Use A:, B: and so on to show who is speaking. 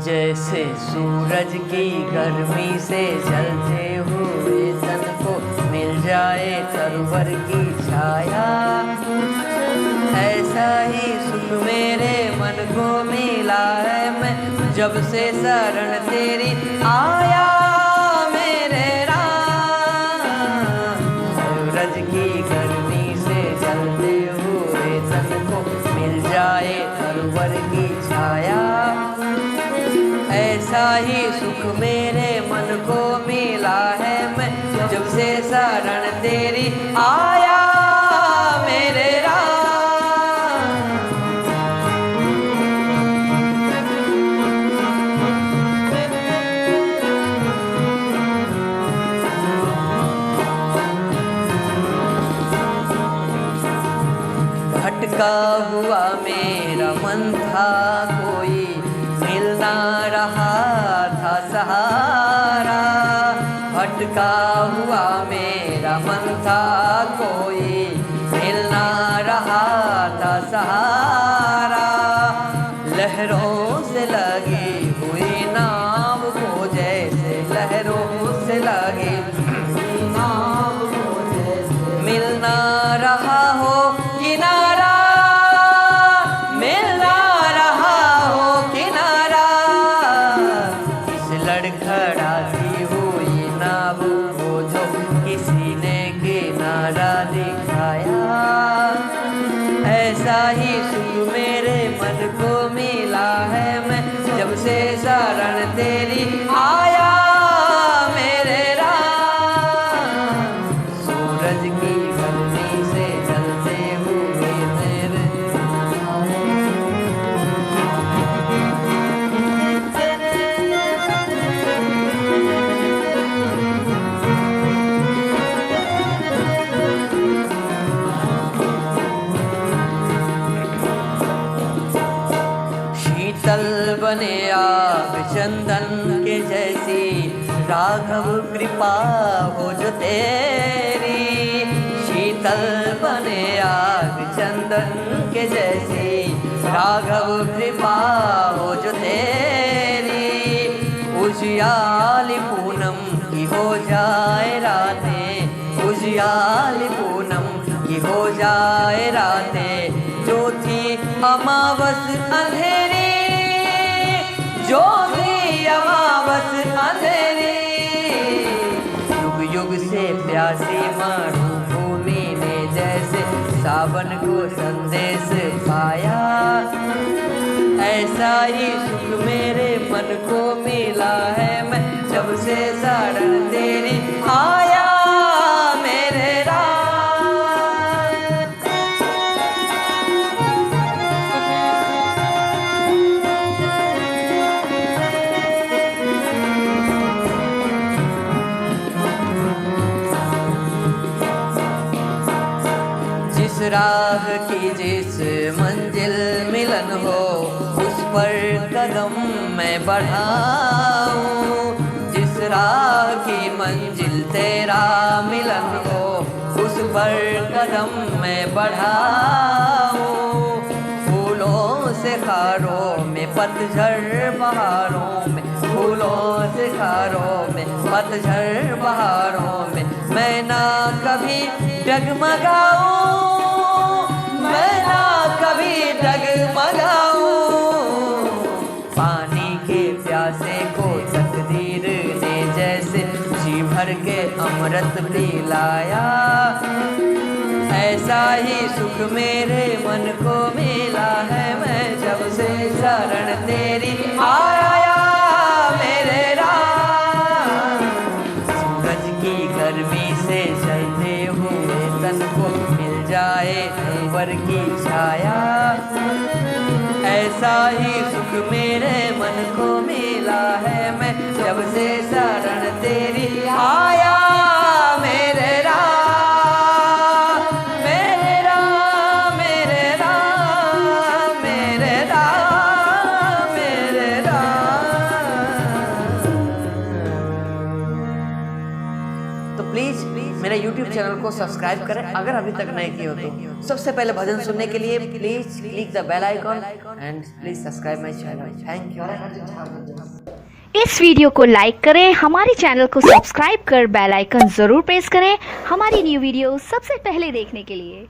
A: जैसे सूरज की गर्मी से जलते हुए तन को मिल जाए तरवर की छाया, ऐसा ही सुख मेरे मन को मिला है। मैं जब से शरण तेरी आया मेरे राम। सूरज की गर्मी से जलते हुए तन को मिल जाए तरवर की छाया, ऐसा ही सुख मेरे मन को मिला है। मैं जब से शरण तेरी आया मेरे राम। भटका हुआ मेरा मन था, कोई मिल ना रहा था सहारा। भटका हुआ मेरा मन था, कोई मिल ना रहा था सहारा। लहरों से लगी हुई नाव को जैसे, लहरों से लगी नाव को जैसे मिल ना रहा हो किनारा, लड़खड़ाती हुई नाव को जो किसी ने किनारा दिखाया, ऐसा ही सुख मेरे मन को मिला है। मैं जब से शरण तेरी आया मेरे राम। सूरज की गर्मी से जलते हुए मेरे शीतल बने आग चंदन के जैसी, राघव कृपा हो जो तेरी। शीतल बने आग चंदन के जैसी, राघव कृपा हो जो तेरी। उजियाली पूनम की हो जाए रातें, उजियाली पूनम की हो जाए रातें। जो थी अमावस अंधेरी, जो थी अमावस अंधेरी। युग युग से प्यासी मरुभूमि ने जैसे सावन को संदेश पाया, ऐसा ही सुख मेरे मन को मिला है। मैं जब से शरण तेरी आया मेरे राम। जिस राह की जिस मंजिल मिलन हो, उस पर कदम मैं बढ़ाऊं। जिस राह की मंजिल तेरा मिलन हो, उस पर कदम मैं बढ़ाऊं। फूलों से खारों में पतझड़ बहारों में, फूलों से खारों में पतझड़ बहारों में। मैं ना कभी डगमगाऊं, मैं ना कभी डगमगाऊं। पानी के प्यासे को तकदीर ने जैसे जी भर के अमृत पिलाया, ऐसा ही सुख मेरे मन को मिला है। मैं जब से शरण तेरी आया मेरे राम। सूरज की गर्मी से जलते हुए तन को मिल जाए तरवर की छाया, ऐसा ही सुख मेरे मन को मिला है। मैं जब से शरण तेरी आया मेरे राम, मेरे राम, मेरे राम, मेरे राम, मेरे राम। तो प्लीज मेरा यूट्यूब चैनल को सब्सक्राइब करें अगर अभी तक नहीं किए हो तो। सबसे पहले भजन सुनने के लिए please click the bell icon and please subscribe my channel. Thank you.
B: इस वीडियो को लाइक करें, हमारे चैनल को सब्सक्राइब कर बेल आइकन ज़रूर प्रेस करें हमारी न्यू वीडियो सबसे पहले देखने के लिए।